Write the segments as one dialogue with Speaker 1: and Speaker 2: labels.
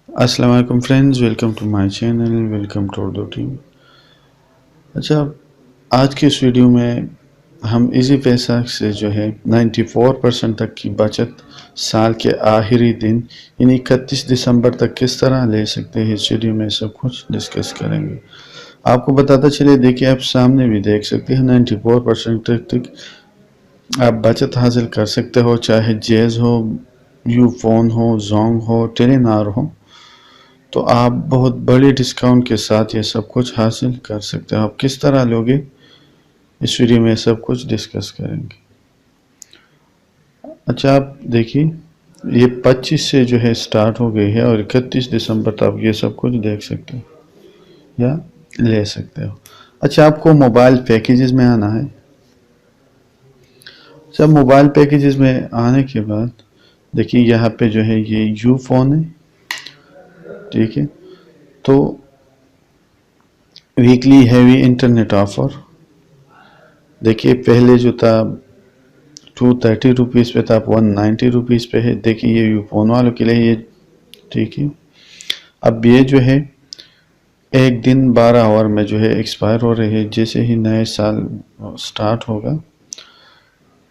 Speaker 1: السلام علیکم friends, welcome to my channel, welcome to Urdu team. اچھا، آج کی اس ویڈیو میں ہم ایزی پیسہ سے جو ہے 94% تک کی بچت سال کے آخری دن یعنی 31 دسمبر تک کس طرح لے سکتے ہیں، اس ویڈیو میں سب کچھ ڈسکس کریں گے۔ آپ کو بتاتا چلے، دیکھیں آپ سامنے بھی دیکھ سکتے ہیں 94% تک آپ بچت حاصل کر سکتے ہو، چاہے جیز ہو، یو فون ہو، زونگ ہو، ٹیلی نار ہو، تو آپ بہت بڑی ڈسکاؤنٹ کے ساتھ یہ سب کچھ حاصل کر سکتے ہیں۔ آپ کس طرح لوگے، اس ویڈیو میں سب کچھ ڈسکس کریں گے۔ اچھا، آپ دیکھیے یہ 25 سے جو ہے سٹارٹ ہو گئی ہے اور 31 دسمبر تک آپ یہ سب کچھ دیکھ سکتے ہو یا لے سکتے ہو۔ اچھا، آپ کو موبائل پیکیجز میں آنا ہے۔ اچھا، موبائل پیکیجز میں آنے کے بعد دیکھیے یہاں پہ جو ہے یہ یو فون ہے، ٹھیک ہے، تو ویکلی ہیوی انٹرنیٹ آفر دیکھیے پہلے جو تھا 230 روپیز پہ تھا، اب 190 روپیز پہ ہے۔ دیکھیے یہ یو فون والوں کے لیے یہ ٹھیک ہے۔ اب یہ جو ہے ایک دن 12 آور میں جو ہے ایکسپائر ہو رہی ہے، جیسے ہی نئے سال سٹارٹ ہوگا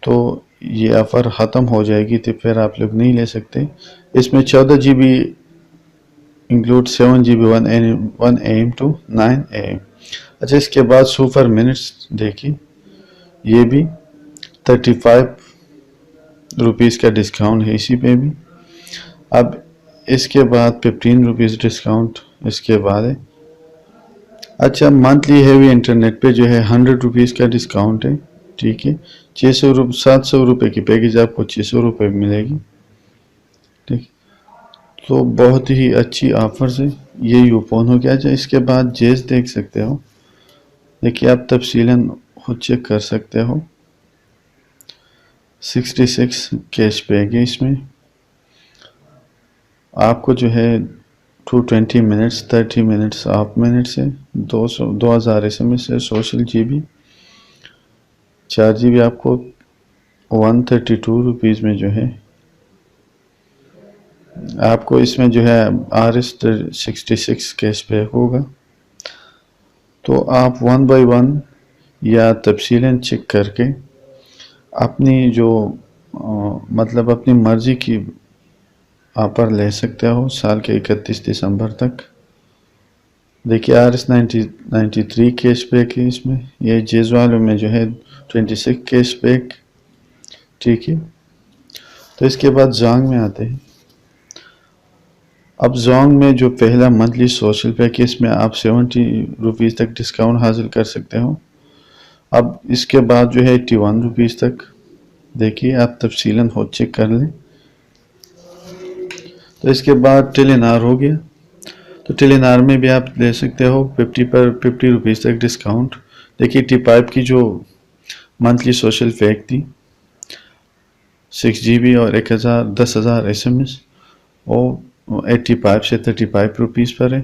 Speaker 1: تو یہ آفر ختم ہو جائے گی، تو پھر آپ لوگ نہیں لے سکتے۔ اس میں 14 G B include 7 G B 1 AM to 9 AM۔ اچھا، اس کے بعد سپر منٹس دیکھیے یہ بھی 35 روپیز کا ڈسکاؤنٹ ہے اسی پہ بھی۔ اب اس کے بعد 15 روپیز ڈسکاؤنٹ اس کے بعد ہے۔ اچھا، منتھلی ہیوی انٹرنیٹ پہ جو ہے 100 روپیز کا ڈسکاؤنٹ ہے، ٹھیک ہے۔ 700 روپے کی پیکیج آپ کو 600 روپے ملے گی، ٹھیک۔ تو بہت ہی اچھی آفرز ہے، یہ یو فون ہو گیا۔ اچھا، اس کے بعد جیز دیکھ سکتے ہو، دیکھیے آپ تفصیلاً خود چیک کر سکتے ہو۔ 66 کیش بیک ہے، اس میں آپ کو جو ہے 220 منٹس 30 منٹس آپ منٹس ہے، 2000 SMS ہے، social G B 4 G B آپ کو 132 روپیز میں جو ہے آپ کو اس میں جو ہے RS 66 کیش بیک ہوگا۔ تو آپ 1 بائی 1 یا تفصیلاً چیک کر کے اپنی جو مطلب اپنی مرضی کی آفر لے سکتے ہو سال کے 31 دسمبر تک۔ دیکھیے RS 93 کیش بیک ہے، اس میں یہ جیز والوں میں جو ہے 26 کیش بیک، ٹھیک ہے۔ تو اس کے بعد زونگ میں آتے ہیں۔ اب زونگ میں جو پہلا منتھلی سوشل پیک ہے، اس میں آپ 70 روپیز تک ڈسکاؤنٹ حاصل کر سکتے ہو۔ اب اس کے بعد جو ہے 81 روپیز تک، دیکھیے آپ تفصیلاً خود چیک کر لیں۔ تو اس کے بعد ٹیلی نار ہو گیا، تو ٹیلی نار میں بھی آپ لے سکتے ہو 50 روپیز تک ڈسکاؤنٹ۔ دیکھیے ٹی پائپ کی جو منتھلی سوشل پیک تھی 6 جی بی اور 10,000 SMS، وہ 85 سے 35 روپیز پر ہے،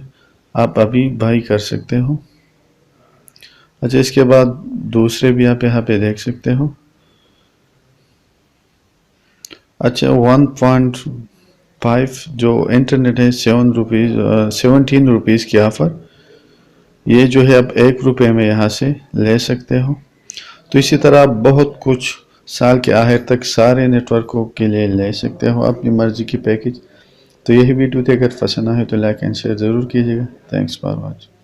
Speaker 1: آپ ابھی بائی کر سکتے ہو۔ اچھا، اس کے بعد دوسرے بھی آپ یہاں پہ دیکھ سکتے ہو۔ اچھا، 1.5 جو انٹرنیٹ ہے 17 روپیز کی آفر، یہ جو ہے اب 1 روپے میں یہاں سے لے سکتے ہو۔ تو اسی طرح آپ بہت کچھ سال کے آخر تک سارے نیٹ ورکوں کے لیے لے سکتے ہو اپنی مرضی کی پیکیج۔ تو یہی ویڈیو تھی، اگر پسند آئے تو لائک اینڈ شیئر ضرور کیجیے گا۔ Thanks for watching.